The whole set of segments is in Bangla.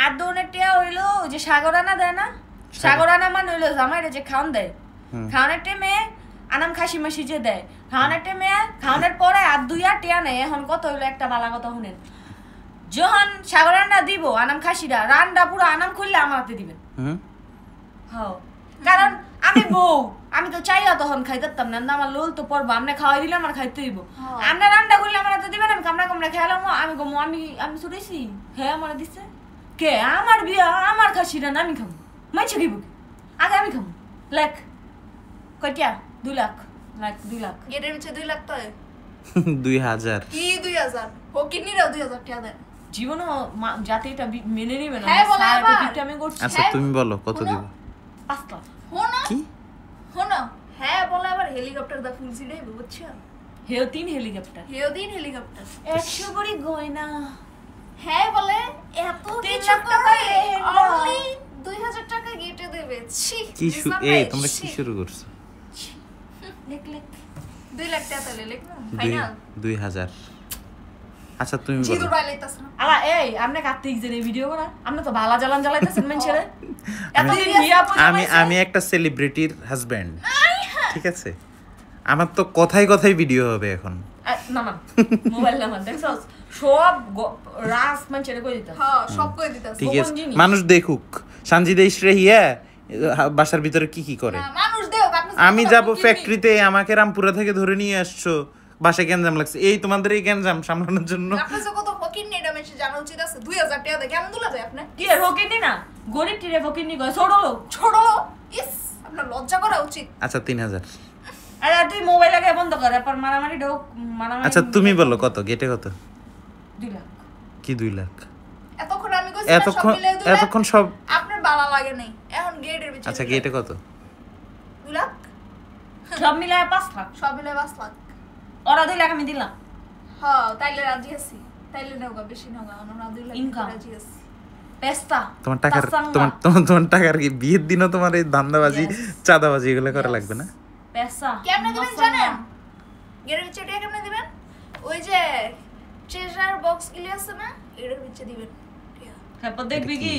আর দোনের টিয়া হইলো যে সাগরানা দেয় না, সাগরানা মানে হইলো জামাইরে যে খাওয়ান দেয়, খাওয়ানোর টাইমে আনাম খাসি মাসি যে দেয়, খাওয়ানোর টাইমে খাওয়ানোর পরে আর 2 টিয়া নেই। এখন কত হইলো একটা বালা কথা শুনেন, যখন সাগরানা দিব আনাম খাসিরা রান্না পুরো আনাম খুললে আমার হাতে দিবেন। হ্যাঁ, কারণ আমি বউ, আমি তো চাইয়া তখন খাইতাম না, আমার লোল তো পড়বো, আপনি খাওয়াই দিলে আমার খাইতে দিব, আপনার রান্না করলে আমার হাতে দিবেন, আমি কামড়া কামড়া খেলাম, আমি গমো আমি ছুটেছি, হ্যাঁ আমার দিচ্ছে কে, আমার বিয়া আমার খাসিরা না আমি খাবো, মাইছে খাইব আগে আমি খাবো। লাখ কয়টা 2 লাখ, লাখ 2 লাখ গেটের পিছে 2 লাখ তো 2000 কি 2000 ও কিনিরাও 2000 টাকা দেন জীবনও যাতে এটা মেনে নিবে না। হ্যাঁ বলে আবার আমি করছি। আচ্ছা তুমি বলো কত দিব? 5 লাখ। হোনা কি হোনা হ্যাঁ বলে আবার হেলিকপ্টার দা ফুল সিটে বুঝছো, হেও 3 হেলিকপ্টার, হেও দিন হেলিকপ্টার 100 বড়ি গয়না, হ্যাঁ বলে এত 3 লাখ টাকা অনলি 2000 টাকা গেটে দেবে। ছি কি এই তোমরা কি শুরু করছো? লেখ লেখ 2 লাখ টাকা তাহলে লেখ না ফাইনাল 2000। আচ্ছা তুমি বলো। জিদুর ভাই লাইতাছ না আলা এই আপনি কার্তিক জেনে ভিডিও করা, আপনি তো ভালা জ্বালান জ্বালাইতেছেন মানুষেরে। আমি একটা সেলিব্রিটির হাজবেন্ড, ঠিক আছে? আমার তো কথাই কথাই ভিডিও হবে এখন। না না মোবাইল নাম্বার দেখছস সব রাস মানুষেরে কই দিতা। হ্যাঁ সব কই দিতাছ, ঠিক আছে মানুষ দেখুক সানজিদা ইসরাহিয়া বাসার ভিতরে কি কি করে। মানুষ দেখুক। আমি যাব ফ্যাক্টরিতে, আমাকে রামপুরা থেকে ধরে নিয়ে আসছো, বাসায় গ্যাঞ্জাম লাগছে, এই তোমাদের এই গ্যাঞ্জাম সামলানোর জন্য। আপনার কত ফকির নেই এটা মেসে জানা উচিত আছে। 2000 টাকা দিয়ে কেমন দুলা যায় আপনি? কি এর ফকিনি না, গরিব টিরে ফকিনি কয়, ছোট লোক ছোট লোক। ইস আপনার লজ্জা করা উচিত। আচ্ছা 3000। আরে তুই মোবাইল আগে বন্ধ কর, এরপর মারামারি ঢোক মারামারি। আচ্ছা তুমি বলো কত গেটে কত? 2 লাখ। কি 2 লাখ? এতক্ষণ আমি কইছি সব মিলে 2 লাখ। এতক্ষণ সব আপনার বালা লাগে নাই, এখন গেটের পিছে। আচ্ছা গেটে কত? 2 লাখ সব মিলায় 5 লাখ, সব মিলে 5 লাখ। ওরা 2 লাখ আমি দিলাম। হ্যাঁ তাইলে রাজি আছি, তাইলে নেওগা বেশি নেওগা, আমরা 2 লাখ Income. রাজি আছি। পেস্তা তোমার টাকার তোমার টাকার কি বিয়ের দিনও তোমার এই ধান্দাবাজি চাঁদাবাজি এগুলো করা লাগবে না? পেস্তা কেমনে দিবেন জানেন? গেটের পিছে টাকা কেমনে দিবেন? ওই যে ট্রেজার বক্স গুলি আছে না, এর পিছে দিবেন। হ্যাঁ দেখবি কি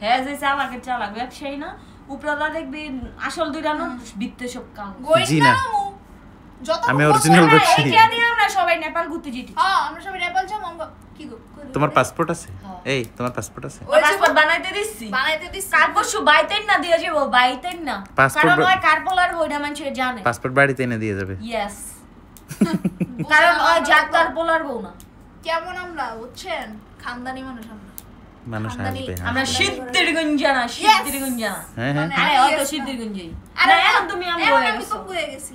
হ্যাঁ যে চালাকের চালাক ব্যবসায়ী না, উপরওয়ালা দেখবি আসল 2টা নোট বিত্তে সব কাম। জি না, যত আমি অরিজিনাল ব্যবসায়ী। এইটা দিয়ে আমরা সবাই নেপাল ঘুরতে যেতে। হ্যাঁ আমরা সবাই নেপাল যাবো। কি গো তোমার পাসপোর্ট আছে? এই তোমার পাসপোর্ট আছে? ওই পাসপোর্ট বানাইতে দিছি, বানাইতে দিছি। কাল পরশু বাইতেন না দিয়ে যাবো, বাইতেন না, কারণ ওই কারপোলার বইটা মানুষ জানে। পাসপোর্ট বাড়িতে এনে দিয়ে যাবে। ইয়েস, কারণ ওই যাত্রার পোলার বউ না। কেমন আমরা বুঝছেন, খানদানি মানুষ আমরা। মানুষ আসবে। আমরা সিদ্ধিরগঞ্জ না, সিদ্ধিরগঞ্জ না। হ্যাঁ হ্যাঁ আরে ওই তো সিদ্ধিরগঞ্জই। আরে না এখন তুমি আমি বলে আমি গেছো। তো কয়ে গেছি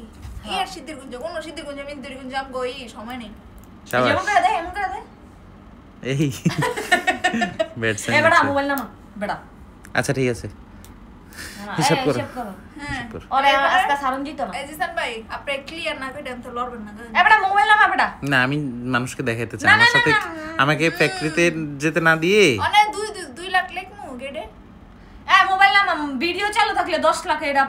এর সিদ্ধিরগঞ্জ, কোন সিদ্ধিরগঞ্জ আমি সিদ্ধিরগঞ্জ যাব গই সময় নেই। শাবাশ। যেমন করে দে এমন করে দে। এই বেড সেন্স। এ বড়া মোবাইল নামা বড়া। আচ্ছা ঠিক আছে, হিসাব করো। হ্যাঁ ওরে আজকে সারন দিত না। এই জিসান ভাই আপনি ক্লিয়ার না কইতেন তো লড়বেন না। এ বড়া মোবাইল নামা বড়া। না আমি মানুষকে দেখাইতে চাই আমার সাথে আমাকে ফ্যাক্টরিতে যেতে না দিয়ে। অনে 2 লাখ লেখমু গেডে। মোবাইল নামা, ভিডিও চালু থাকলে 10 লাখ এরা।